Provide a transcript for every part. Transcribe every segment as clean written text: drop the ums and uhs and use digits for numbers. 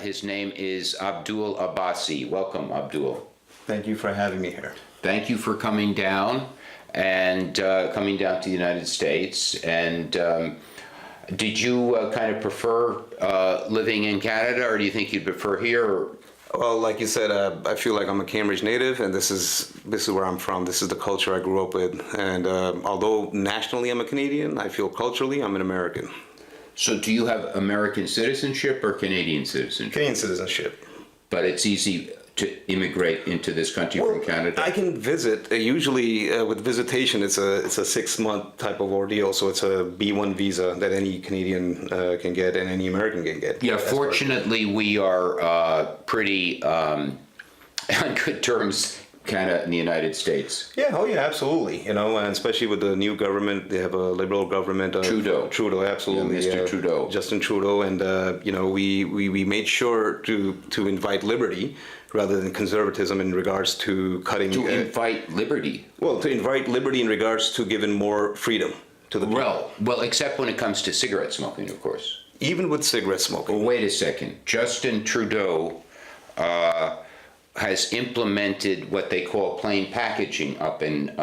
his name is Abdul Abbasi. Welcome, Abdul. Thank you for having me here. Thank you for coming down and coming down to the United States. And did you kind of prefer living in Canada, or do you think you'd prefer here? Or? Well, like you said, I feel like I'm a Cambridge native, and this is where I'm from. This is the culture I grew up with. And although nationally I'm a Canadian, I feel culturally I'm an American. So do you have American citizenship or Canadian citizenship? Canadian citizenship. But it's easy to immigrate into this country from Canada? I can visit. Usually with visitation, it's a 6-month type of ordeal. So it's a B1 visa that any Canadian can get and any American can get. Yeah, fortunately, we are pretty on good terms kind of in the United States. Yeah, oh yeah, absolutely. You know, and especially with the new government, they have a liberal government. Trudeau, absolutely. Yeah, Mr. Trudeau. Justin Trudeau, and you know, we made sure to invite liberty rather than conservatism in regards to cutting. To invite liberty. Well, to invite liberty in regards to giving more freedom to the people. Well, except when it comes to cigarette smoking, of course. Even with cigarette smoking. Well, wait a second. Justin Trudeau has implemented what they call plain packaging up in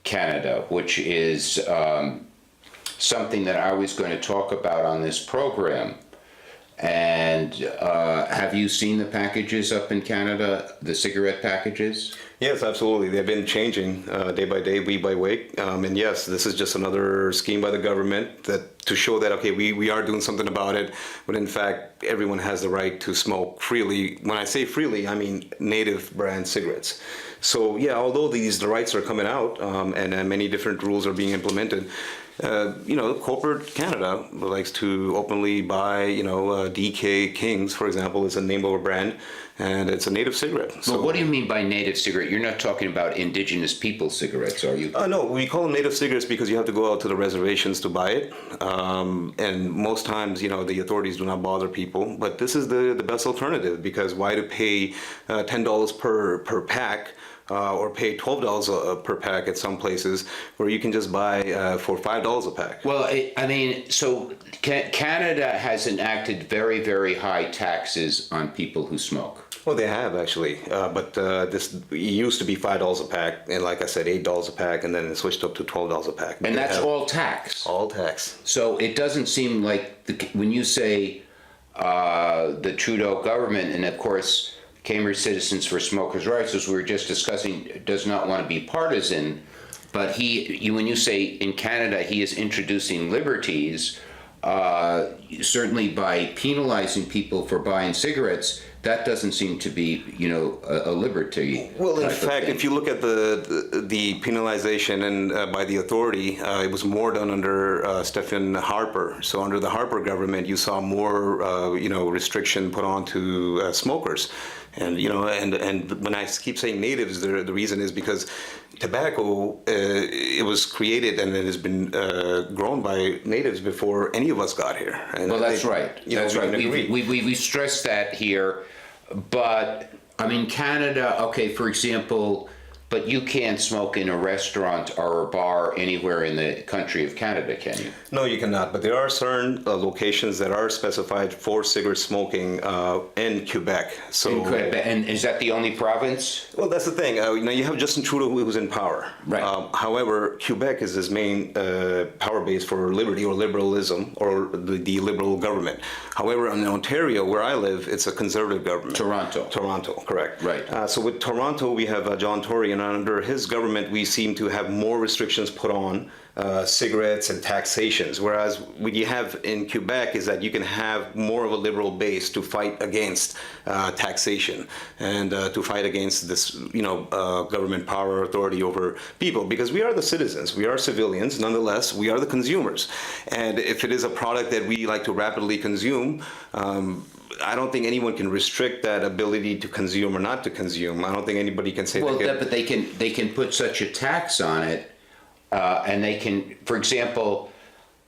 Canada, which is something that I was going to talk about on this program. And have you seen the packages up in Canada, the cigarette packages? Yes, absolutely. They've been changing day by day, week by week. And yes, this is just another scheme by the government to show that, okay, we are doing something about it. But in fact, everyone has the right to smoke freely. When I say freely, I mean native brand cigarettes. So yeah, although the rights are coming out and many different rules are being implemented, you know, corporate Canada likes to openly buy, you know, DK Kings, for example, is a name of a brand, and it's a native cigarette. So, well, what do you mean by native cigarette? You're not talking about indigenous people cigarettes, are you? No, we call them native cigarettes because you have to go out to the reservations to buy it, and most times, you know, the authorities do not bother people. But this is the best alternative, because why to pay $10 per pack? Or pay $12 per pack at some places, where you can just buy for $5 a pack. Well, I mean, so Canada has enacted very, very high taxes on people who smoke. Well, they have actually, but this used to be $5 a pack, and like I said, $8 a pack, and then it switched up to $12 a pack. And that's all tax. All tax. So it doesn't seem like when you say the Trudeau government, and of course, Cambridge Citizens for Smokers' Rights, as we were just discussing, does not want to be partisan, but when you say in Canada he is introducing liberties, certainly by penalizing people for buying cigarettes, that doesn't seem to be, you know, a liberty. Well, in fact, if you look at the penalization and by the authority, it was more done under Stephen Helfer. So under the Helfer government, you saw more, you know, restriction put on to smokers. And you know, and when I keep saying natives, the reason is because tobacco, it was created and it has been grown by natives before any of us got here. And well, that's right. That's right. We stress that here, but I mean, Canada. Okay, for example. But you can't smoke in a restaurant or a bar anywhere in the country of Canada, can you? No, you cannot. But there are certain locations that are specified for cigarette smoking in Quebec. So, in Quebec. And is that the only province? Well, that's the thing. Now you have Justin Trudeau who's in power. Right. However, Quebec is his main power base for liberty or liberalism or the liberal government. However, in Ontario, where I live, it's a conservative government. Toronto, correct. Right. So with Toronto, we have John Tory, and under his government, we seem to have more restrictions put on cigarettes and taxations. Whereas what you have in Quebec is that you can have more of a liberal base to fight against taxation and to fight against this, you know, government power authority over people, because we are the citizens, we are civilians. Nonetheless, we are the consumers, and if it is a product that we like to rapidly consume, I don't think anyone can restrict that ability to consume or not to consume. I don't think anybody can say. Well, but they can put such a tax on it, and they can, for example,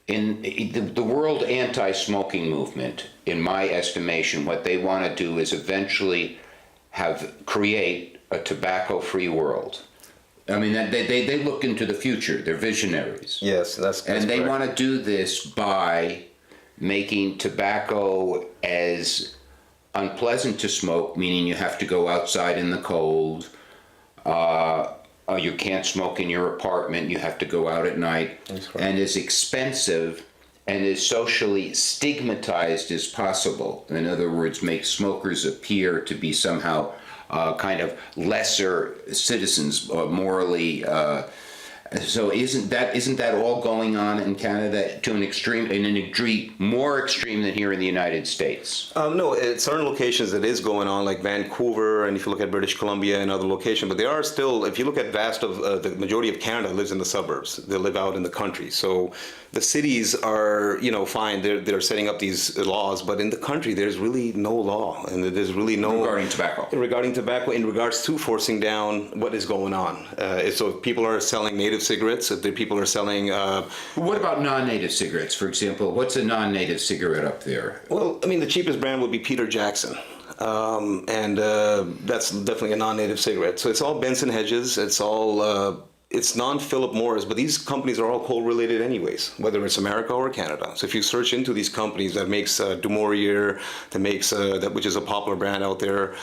in the world anti-smoking movement, in my estimation, what they want to do is eventually create a tobacco-free world. I mean, they look into the future. They're visionaries. Yes, that's and they correct. want to do this by making tobacco as unpleasant to smoke, meaning you have to go outside in the cold. You can't smoke in your apartment, you have to go out at night. That's right. And as expensive and as socially stigmatized as possible. In other words, make smokers appear to be somehow kind of lesser citizens, morally. So isn't that all going on in Canada to an extreme, in a degree more extreme than here in the United States? No, at certain locations it is going on, like Vancouver, and if you look at British Columbia and other locations, but they are still, if you look at the majority of Canada lives in the suburbs. They live out in the country. So the cities are, fine, they're setting up these laws, but in the country there's really no law, and there's really no... Regarding tobacco, in regards to forcing down what is going on. So if people are selling native cigarettes, if the people are selling... What about non-native cigarettes, for example? What's a non-native cigarette up there? Well, I mean, the cheapest brand would be Peter Jackson. And that's definitely a non-native cigarette. So it's all Benson Hedges. It's all... it's non-Philip Morris, but these companies are all coal-related anyways, whether it's America or Canada. So if you search into these companies that makes Du Maurier, that makes which is a popular brand out there,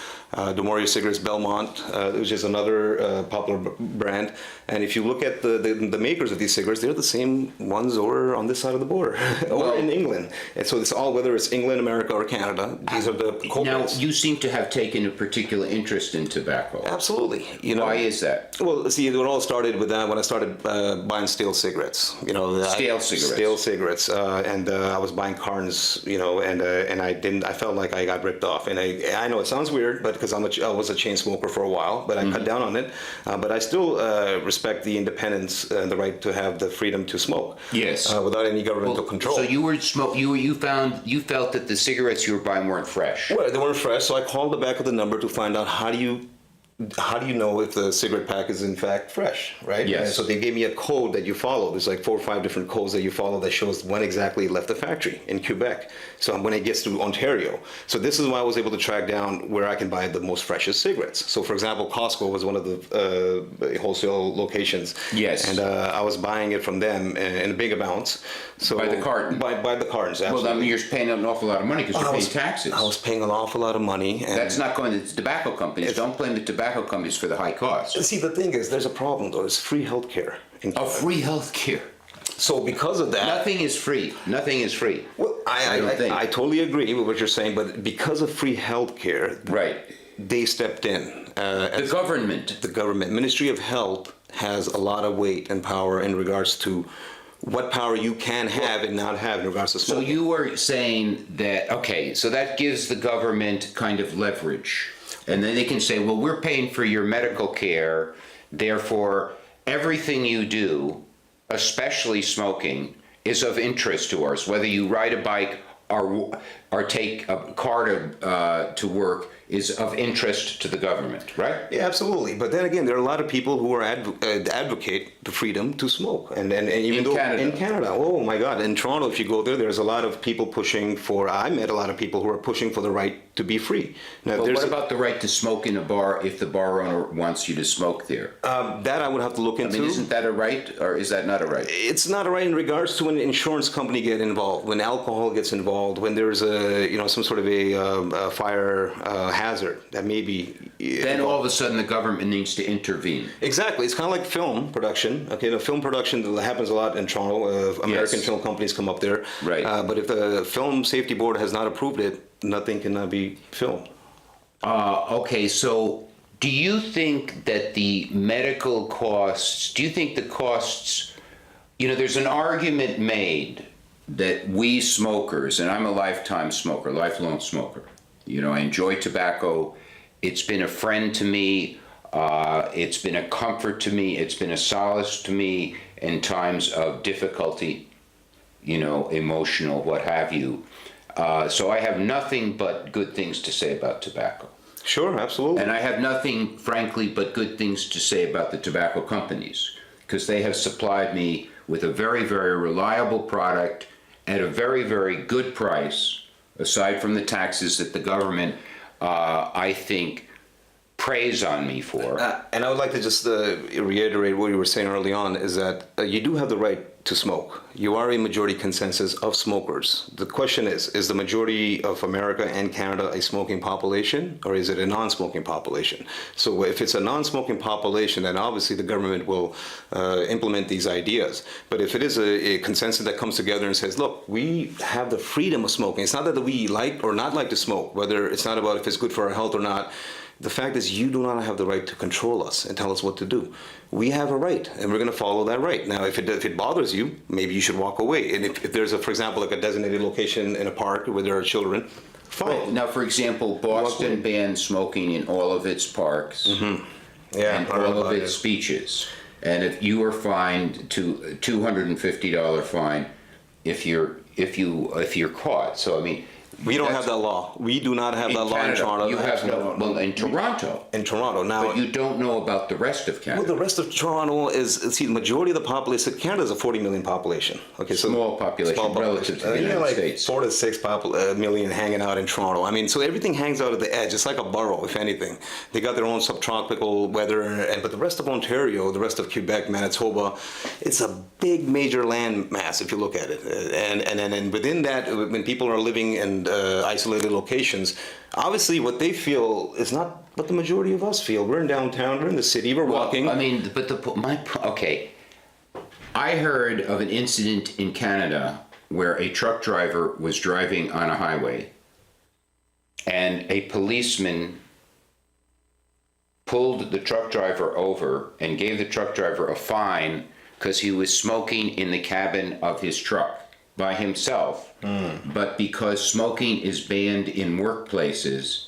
Du Maurier cigarettes, Belmont, which is another popular brand. And if you look at the makers of these cigarettes, they're the same ones over on this side of the border, or in England. And so it's all, whether it's England, America, or Canada, these are the culprits. Now, you seem to have taken a particular interest in tobacco. Absolutely. Why is that? Well, see, it all started with that when I started buying stale cigarettes. Stale cigarettes. Stale cigarettes, and I was buying cartons, and I felt like I got ripped off. And I know it sounds weird, but because I was a chain smoker for a while, but I cut down on it. But I still respect the independence and the right to have the freedom to smoke. Yes. Without any governmental control. So you felt that the cigarettes you were buying weren't fresh. Well, they weren't fresh, so I called the back of the number to find out how do you know if the cigarette pack is in fact fresh, right? Yes. And so they gave me a code that you follow. There's like 4 or 5 different codes that you follow that shows when exactly it left the factory in Quebec. So when it gets to Ontario. So this is why I was able to track down where I can buy the most freshest cigarettes. So for example, Costco was one of the wholesale locations. Yes. And I was buying it from them in big amounts. So By the carton? By the cartons, absolutely. Well, I mean, you're paying an awful lot of money because you're paying taxes. I was paying an awful lot of money. And that's not going to the tobacco companies. Don't blame the tobacco companies for the high cost. See, the thing is, there's a problem though. It's free healthcare. Free healthcare. So because of that, nothing is free. Nothing is free. Well, I totally agree with what you're saying, but because of free healthcare, right, they stepped in. The government, Ministry of Health has a lot of weight and power in regards to what power you can have and not have in regards to smoking. So you were saying that, okay, so that gives the government kind of leverage. And then they can say, well, we're paying for your medical care, therefore everything you do, especially smoking, is of interest to us. Whether you ride a bike or take a car to work is of interest to the government, right? Yeah, absolutely. But then again, there are a lot of people who are advocate the freedom to smoke, and even in Canada, oh my God, in Toronto, if you go there, there's a lot of people pushing for. I met a lot of people who are pushing for the right to be free. Now, but what about the right to smoke in a bar if the bar owner wants you to smoke there? That I would have to look into. I mean, isn't that a right, or is that not a right? It's not a right in regards to when an insurance company get involved, when alcohol gets involved, when there's some sort of a fire hazard that may be. Then all of a sudden the government needs to intervene. Exactly. It's kind of like film production. Okay, film production happens a lot in Toronto. American film companies come up there. Right. But if the Film Safety Board has not approved it, nothing cannot be filmed. Okay, so do you think that the medical costs, there's an argument made that we smokers, and I'm a lifelong smoker, I enjoy tobacco. It's been a friend to me. It's been a comfort to me. It's been a solace to me in times of difficulty, emotional, what have you. So I have nothing but good things to say about tobacco. Sure, absolutely. And I have nothing, frankly, but good things to say about the tobacco companies, because they have supplied me with a very, very reliable product at a very, very good price, aside from the taxes that the government, I think, praise on me for. And I would like to just reiterate what you were saying early on is that you do have the right to smoke. You are a majority consensus of smokers. The question is the majority of America and Canada a smoking population, or is it a non-smoking population? So if it's a non-smoking population, then obviously the government will implement these ideas. But if it is a consensus that comes together and says, look, we have the freedom of smoking. It's not that we like or not like to smoke, whether it's not about if it's good for our health or not. The fact is you do not have the right to control us and tell us what to do. We have a right, and we're going to follow that right. Now, if it bothers you, maybe you should walk away. And if there's, for example, like a designated location in a park where there are children, fine. Well, now, for example, Boston banned smoking in all of its parks and all of its beaches. And if you were fined to $250 fine if you're caught. So I mean, we don't have that law. We do not have that law in Toronto. You have no. Well, in Toronto. In Toronto now. But you don't know about the rest of Canada. Well, the rest of Toronto is the majority of the population. Canada is a 40 million population. Okay, so small population relative to the United States. 4 to 6 million hanging out in Toronto. I mean, so everything hangs out at the edge. It's like a borough, if anything. They got their own subtropical weather, but the rest of Ontario, the rest of Quebec, Manitoba, it's a big major land mass if you look at it. And within that, when people are living in isolated locations, obviously what they feel is not what the majority of us feel. We're in downtown, we're in the city, we're walking. I mean, but okay. I heard of an incident in Canada where a truck driver was driving on a highway and a policeman pulled the truck driver over and gave the truck driver a fine because he was smoking in the cabin of his truck by himself. But because smoking is banned in workplaces,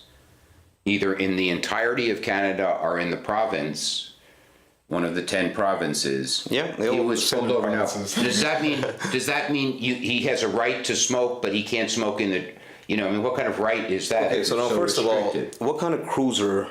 either in the entirety of Canada or in the province, one of the 10 provinces, he was pulled over. Now, does that mean he has a right to smoke, but he can't smoke in the, I mean, what kind of right is that? Okay, so now first of all, what kind of cruiser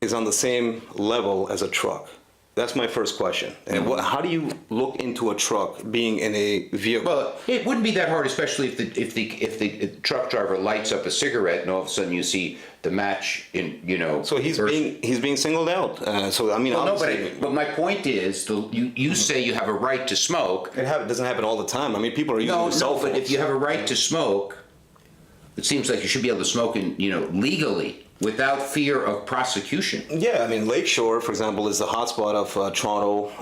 is on the same level as a truck? That's my first question. And how do you look into a truck being in a vehicle? Well, it wouldn't be that hard, especially if the truck driver lights up a cigarette and all of a sudden you see the match in, So he's being singled out. So I mean, well, but my point is, you say you have a right to smoke. It doesn't happen all the time. I mean, people are using cell phones. But if you have a right to smoke, it seems like you should be able to smoke legally. Without fear of prosecution. Yeah, I mean, Lakeshore, for example, is the hotspot of Toronto.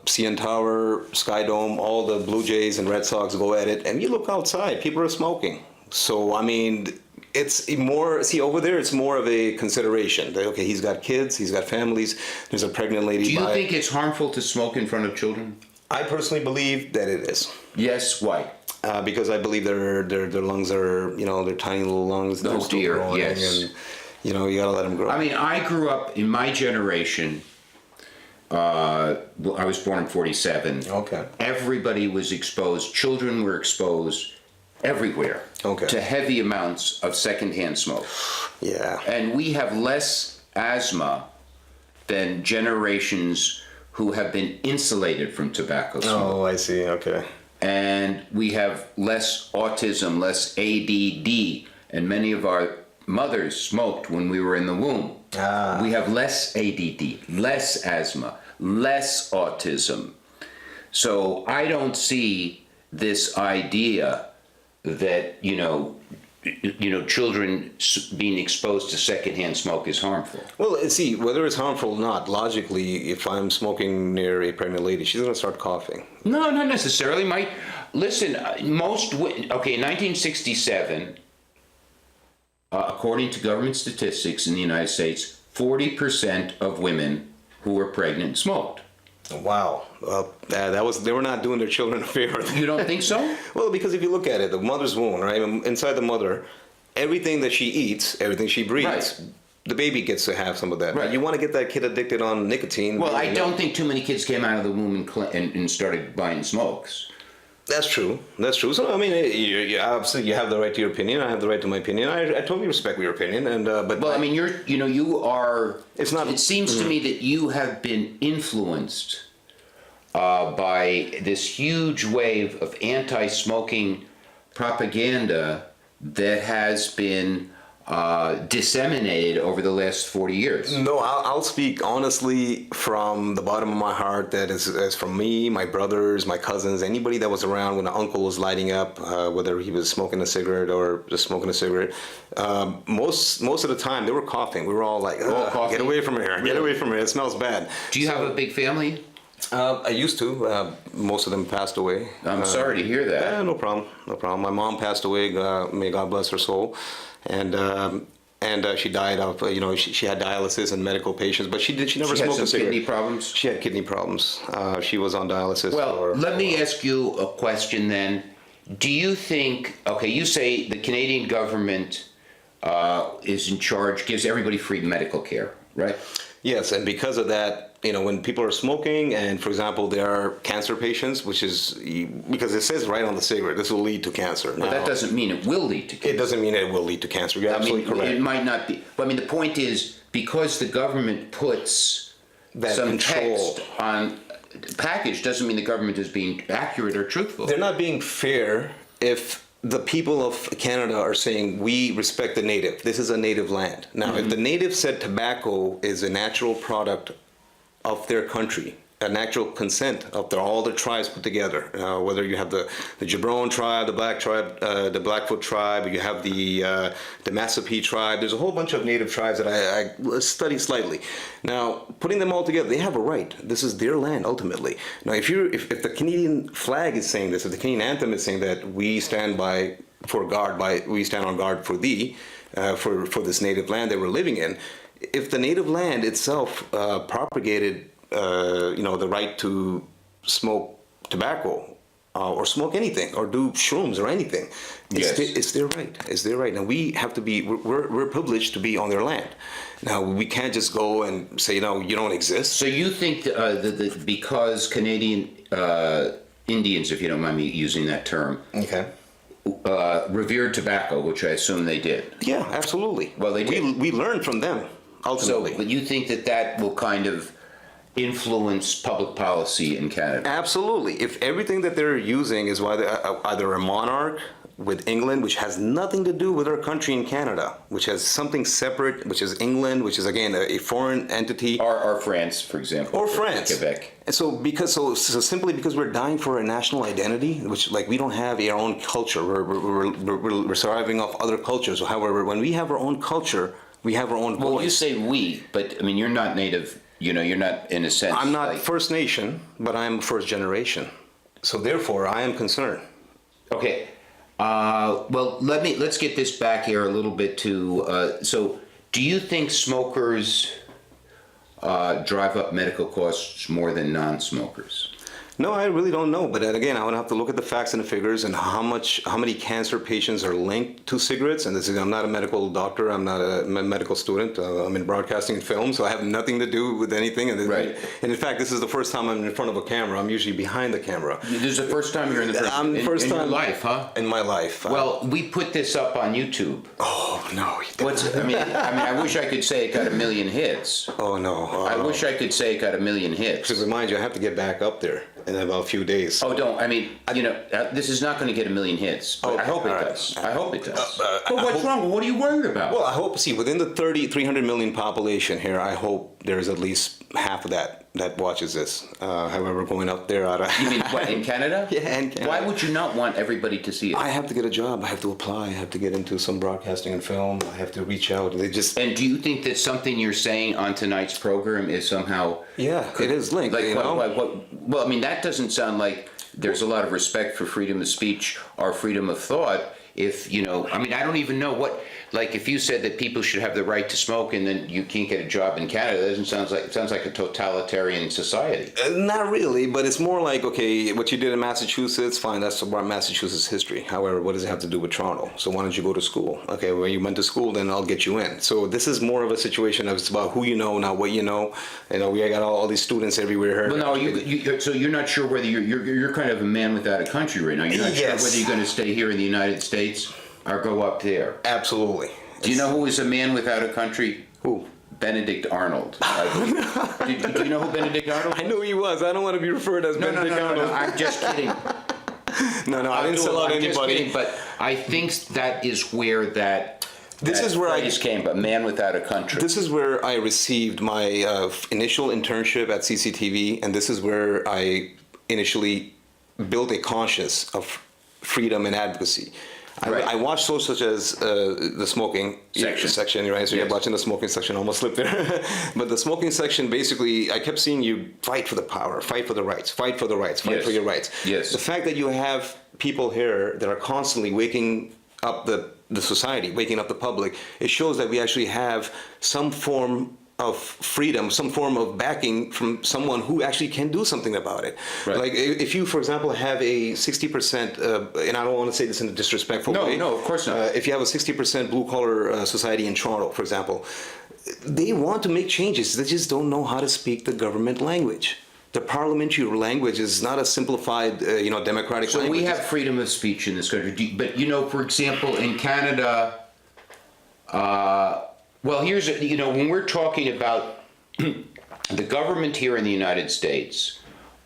CN Tower, Sky Dome, all the Blue Jays and Red Sox go at it. And you look outside, people are smoking. So, I mean, it's more, over there, it's more of a consideration. That, okay, he's got kids, he's got families, there's a pregnant lady. Do you think it's harmful to smoke in front of children? I personally believe that it is. Yes, why? Because I believe their lungs are, their tiny little lungs. Oh dear, yes. And, you gotta let them grow. I mean, I grew up in my generation. I was born in 1947. Okay. Everybody was exposed. Children were exposed everywhere to heavy amounts of secondhand smoke. Yeah. And we have less asthma than generations who have been insulated from tobacco smoke. Oh, I see. Okay. And we have less autism, less ADD, and many of our mothers smoked when we were in the womb. We have less ADD, less asthma, less autism. So I don't see this idea that, children being exposed to secondhand smoke is harmful. Well, see, whether it's harmful or not, logically, if I'm smoking near a pregnant lady, she's going to start coughing. No, not necessarily. Listen, in 1967, according to government statistics in the United States, 40% of women who were pregnant smoked. Wow. They were not doing their children a favor. You don't think so? Well, because if you look at it, the mother's womb, right? Inside the mother, everything that she eats, everything she breathes, the baby gets to have some of that. Right. You want to get that kid addicted on nicotine. Well, I don't think too many kids came out of the womb and started buying smokes. That's true. So I mean, obviously you have the right to your opinion. I have the right to my opinion. I totally respect your opinion. But I mean, you are. It's not. It seems to me that you have been influenced by this huge wave of anti-smoking propaganda that has been disseminated over the last 40 years. No, I'll speak honestly from the bottom of my heart. That is from me, my brothers, my cousins, anybody that was around when the uncle was lighting up, whether he was smoking a cigarette or just smoking a cigarette. Most of the time, they were coughing. We were all like, "Get away from here! Get away from here! It smells bad." Do you have a big family? I used to. Most of them passed away. I'm sorry to hear that. Yeah, no problem. No problem. My mom passed away. May God bless her soul. And she died of, she had dialysis and medical patients, but she never She had smoked some a cigarette. kidney problems? She had kidney problems. She was on dialysis. Well, let me ask you a question then. Do you think, okay, you say the Canadian government is in charge, gives everybody free medical care, right? Yes, and because of that, when people are smoking, and for example, there are cancer patients, which is because it says right on the cigarette, this will lead to cancer. But that doesn't mean it will lead to cancer. It doesn't mean it will lead to cancer. You're absolutely correct. It might not be. But I mean, the point is, because the government puts That some control. text on the package, doesn't mean the government is being accurate or truthful. They're not being fair if the people of Canada are saying we respect the native. This is a native land. Now, if the native said tobacco is a natural product of their country, a natural consent of all the tribes put together, whether you have the Jabron tribe, the Black tribe, the Blackfoot tribe, you have the Massapee tribe. There's a whole bunch of native tribes that I study slightly. Now, putting them all together, they have a right. This is their land ultimately. Now, if the Canadian flag is saying this, if the Canadian anthem is saying that we stand on guard for thee, for this native land that we're living in. If the native land itself propagated, the right to smoke tobacco or smoke anything or do shrooms or anything, it's their right. It's their right. Now we have to be. We're privileged to be on their land. Now we can't just go and say, you don't exist. So you think that because Canadian Indians, if you don't mind me using that term, Okay. revered tobacco, which I assume they did. Yeah, absolutely. Well, they did. We learned from them ultimately. So, but you think that will kind of influence public policy in Canada? Absolutely. If everything that they're using is either a monarch with England, which has nothing to do with our country in Canada, which has something separate, which is England, which is again a foreign entity. Or France, for example. Or France. Quebec. And so simply because we're dying for a national identity, which we don't have our own culture, we're surviving off other cultures. However, when we have our own culture, we have our own voice. Well, you say we, but I mean, you're not native, you're not in a sense. I'm not First Nation, but I'm first generation. So therefore, I am concerned. Okay. Well, let's get this back here a little bit to, so do you think smokers drive up medical costs more than non-smokers? No, I really don't know. But then again, I would have to look at the facts and the figures and how many cancer patients are linked to cigarettes. And I'm not a medical doctor. I'm not a medical student. I'm in broadcasting and film, so I have nothing to do with anything. Right. And in fact, this is the first time I'm in front of a camera. I'm usually behind the camera. This is the first time you're in the first in your life, huh? In my life. Well, we put this up on YouTube. Oh no! I wish I could say it got 1 million hits. Oh no! I wish I could say it got 1 million hits. To remind you, I have to get back up there in about a few days. Oh, don't. This is not going to get 1 million hits. But I hope it does. I hope it does. But what's wrong? What are you worried about? Well, I hope, within the 300 million population here, I hope there's at least half of that watches this. However, going up there, You mean what, in Canada? Yeah, in Canada. Why would you not want everybody to see it? I have to get a job. I have to apply. I have to get into some broadcasting and film. I have to reach out. And do you think that something you're saying on tonight's program is somehow... Yeah, it is linked. Well, I mean, that doesn't sound like there's a lot of respect for freedom of speech or freedom of thought. If, I don't even know what... Like, if you said that people should have the right to smoke and then you can't get a job in Canada, it sounds like a totalitarian society. Not really, but it's more like, okay, what you did in Massachusetts, fine, that's about Massachusetts history. However, what does it have to do with Toronto? So why don't you go to school? Okay, when you went to school, then I'll get you in. So this is more of a situation of it's about who you know, not what you know. We got all these students everywhere here. Well, no, so you're not sure whether you're kind of a man without a country right now. You're not sure whether you're going to stay here in the United States or go up there. Absolutely. Do you know who is a man without a country? Who? Benedict Arnold. Do you know who Benedict Arnold is? I knew he was. I don't want to be referred as Benedict Arnold. No, I'm just kidding. No, I didn't sell out anybody. Kidding, but I think that is where that This that is where phrase came, a man without a country. This is where I received my initial internship at CCTV, and this is where I initially built a conscience of freedom and advocacy. Right. I watched shows such as the smoking section, right? So Yes. you're watching the smoking section, almost slipped there. But the smoking section, basically, I kept seeing you fight for the power, fight for the rights, fight for the rights, fight Yes. for your rights. Yes. The fact that you have people here that are constantly waking up the society, waking up the public, it shows that we actually have some form of freedom, some form of backing from someone who actually can do something about it. Right. Like if you, for example, have a 60%, and I don't want to say this in a disrespectful way. No, of course not. If you have a 60% blue collar society in Toronto, for example, they want to make changes. They just don't know how to speak the government language. The parliamentary language is not a simplified, democratic So language. we have freedom of speech in this country. But, for example, in Canada, well, here's, when we're talking about the government here in the United States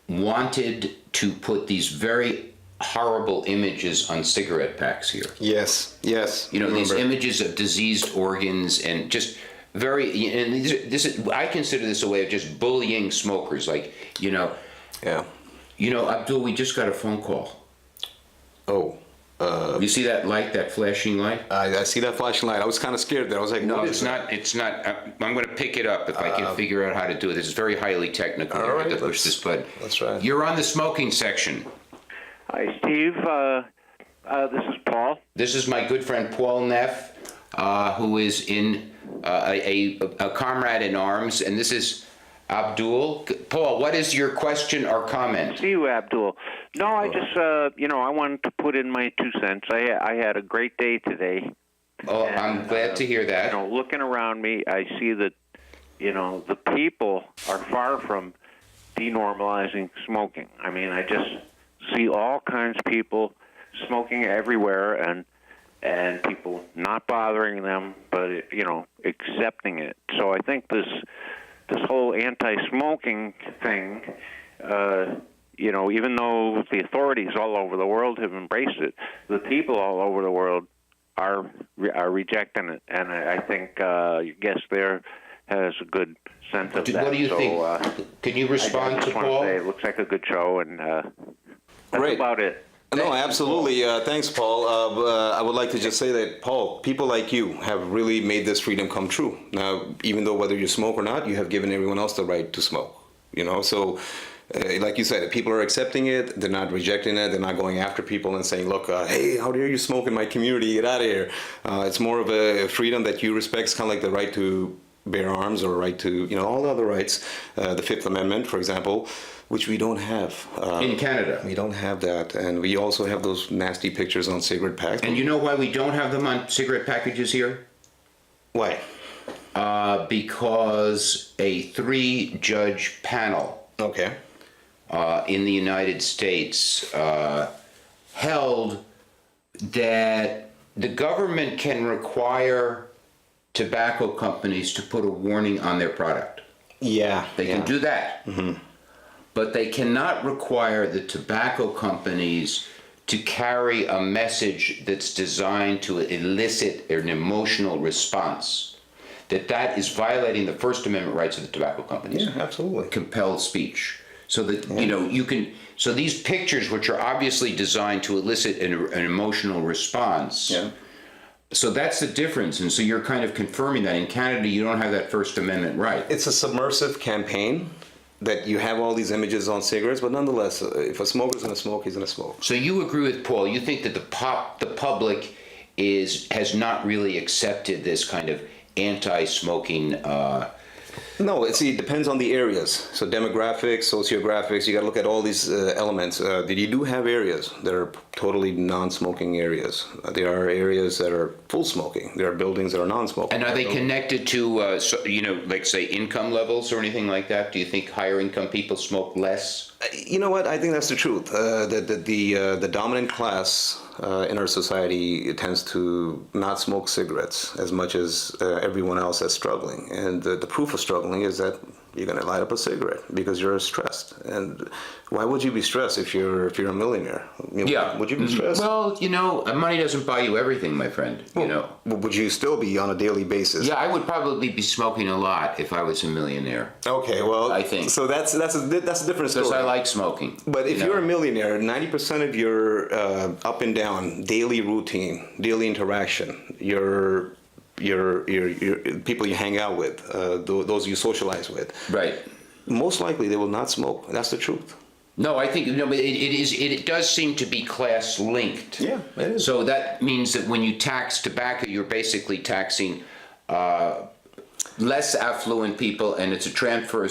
wanted to put these very horrible images on cigarette packs here. Yes. These remember. images of diseased organs and just very, and I consider this a way of just bullying smokers. Like, Yeah. Abdul, we just got a phone call. Oh. You see that light, that flashing light? I see that flashing light. I was kind of scared there. I was like, No, what it's is that? not. It's not. I'm going to pick it up if I can figure out how to do it. This is very highly technical. All You have right, to push this button. let's try it. You're on the smoking section. Hi, Steve. This is Paul. This is my good friend Paul Neff, who is in a comrade in arms, and this is Abdul. Paul, what is your question or comment? See you, Abdul. No, I just, I wanted to put in my 2 cents. I had a great day today. Oh, I'm glad to hear that. Looking around me, I see that, the people are far from denormalizing smoking. I mean, I just see all kinds of people smoking everywhere and people not bothering them, but, accepting it. So I think this whole anti-smoking thing, even though the authorities all over the world have embraced it, the people all over the world are rejecting it, and I think your guest there has a good sense of that. What do you think? Can you respond I to just want to Paul? say it looks like a good show, and that's Great. about it. No, absolutely. Thanks, Paul. I would like to just say that, Paul, people like you have really made this freedom come true. Now, even though whether you smoke or not, you have given everyone else the right to smoke. So, like you said, people are accepting it. They're not rejecting it. They're not going after people and saying, look, hey, how dare you smoke in my community? Get out of here. It's more of a freedom that you respect. It's kind of like the right to bear arms or right to, all the other rights. The Fifth Amendment, for example, which we don't have. In Canada. We don't have that. And we also have those nasty pictures on cigarette packs. And you know why we don't have them on cigarette packages here? Why? Because a 3-judge panel Okay. in the United States held that the government can require tobacco companies to put a warning on their product. Yeah. They can do that. Mm-hmm. But they cannot require the tobacco companies to carry a message that's designed to elicit an emotional response. That is violating the First Amendment rights of the tobacco companies. Yeah, absolutely. Compelled speech. So that, you can, so these pictures, which are obviously designed to elicit an emotional response. Yeah. So that's the difference. And so you're kind of confirming that in Canada, you don't have that First Amendment right. It's a submersive campaign that you have all these images on cigarettes, but nonetheless, if a smoker's gonna smoke, he's gonna smoke. So you agree with Paul? You think that the public has not really accepted this kind of anti-smoking? No, it depends on the areas. So demographics, sociographics, you gotta look at all these elements. You do have areas that are totally non-smoking areas. There are areas that are full smoking. There are buildings that are non-smoking. And are they connected to, like say income levels or anything like that? Do you think higher income people smoke less? You know what? I think that's the truth. The dominant class in our society tends to not smoke cigarettes as much as everyone else that's struggling. And the proof of struggling is that, You're going to light up a cigarette because you're stressed. And why would you be stressed if you're a millionaire? Yeah. Would you be stressed? Well, money doesn't buy you everything, my friend. Well, would you still be on a daily basis? Yeah, I would probably be smoking a lot if I was a millionaire. Okay, well, I think. so. That's a different story. Because I like smoking. But if you're a millionaire, 90% of your up and down daily routine, daily interaction, your people you hang out with, those you socialize with, Right. most likely they will not smoke. That's the truth. No, I think but it does seem to be class linked. Yeah, it is. So that means that when you tax tobacco, you're basically taxing less affluent people, and it's a transfer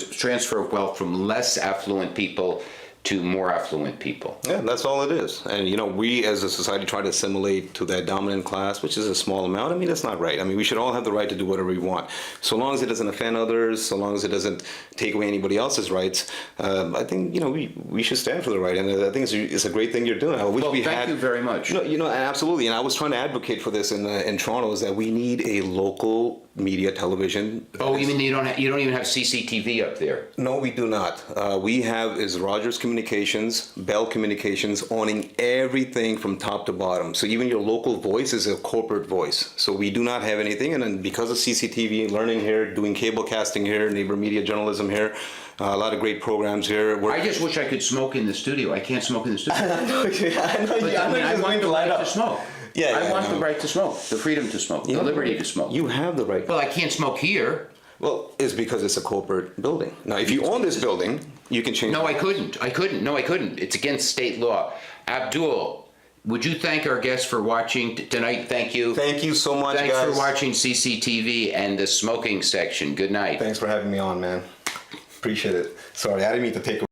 of wealth from less affluent people to more affluent people. Yeah, that's all it is. And we as a society try to assimilate to that dominant class, which is a small amount. I mean, that's not right. I mean, we should all have the right to do whatever we want, so long as it doesn't offend others, so long as it doesn't take away anybody else's rights. I think we should stand for the right, and I think it's a great thing you're doing. I wish Well, we thank had. you very much. Absolutely. And I was trying to advocate for this in Toronto, is that we need a local media television. Oh, you mean you don't even have CCTV up there? No, we do not. We have is Rogers Communications, Bell Communications, owning everything from top to bottom. So even your local voice is a corporate voice. So we do not have anything. And then because of CCTV, learning here, doing cable casting here, neighbor media journalism here, a lot of great programs here. I just wish I could smoke in the studio. I can't smoke in the studio. I want the right to smoke. Yeah, I want the right to smoke, the freedom to smoke, the liberty to smoke. You have the right. Well, I can't smoke here. Well, it's because it's a corporate building. Now, if you own this building, you can change. No, I couldn't. No, I couldn't. It's against state law. Abdul, would you thank our guests for watching tonight? Thank you. Thank you so much, Thanks guys. for watching CCTV and the smoking section. Good night. Thanks for having me on, man. Appreciate it. Sorry, I didn't mean to take